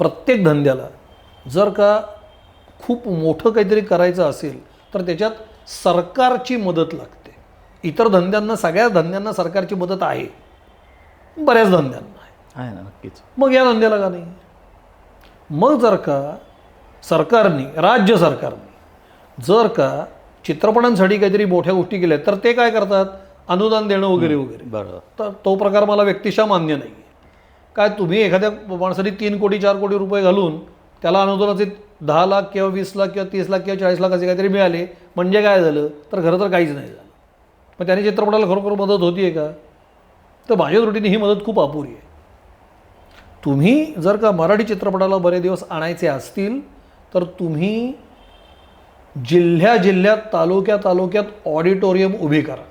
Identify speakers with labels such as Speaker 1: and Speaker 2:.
Speaker 1: प्रत्येक धंद्याला जर का खूप मोठं काहीतरी करायचं असेल तर त्याच्यात सरकारची मदत लागते. इतर धंद्यांना, सगळ्या धंद्यांना सरकारची मदत आहे, बऱ्याच धंद्यांना
Speaker 2: आहे ना, नक्कीच.
Speaker 1: मग या धंद्याला का नाही? मग जर का सरकारने, राज्य सरकारने जर का चित्रपटांसाठी काहीतरी मोठ्या गोष्टी केल्या तर ते काय करतात, अनुदान देणं वगैरे वगैरे.
Speaker 2: बरोबर.
Speaker 1: तर तो प्रकार मला व्यक्तिशः मान्य नाही आहे. काय तुम्ही एखाद्या माणसाने 3 कोटी 4 कोटी रुपये घालून त्याला अनुदानाचे 10 लाख किंवा 20 लाख किंवा 30 लाख किंवा 40 लाख असे काहीतरी मिळाले म्हणजे काय झालं, तर खरं तर काहीच नाही झालं. मग त्याने चित्रपटाला खरोखर मदत होती आहे का? तर माझ्या दृष्टीने ही मदत खूप अपुरी आहे. तुम्ही जर का मराठी चित्रपटाला बरे दिवस आणायचे असतील तर तुम्ही जिल्ह्यात तालुक्यात ऑडिटोरियम उभी करा.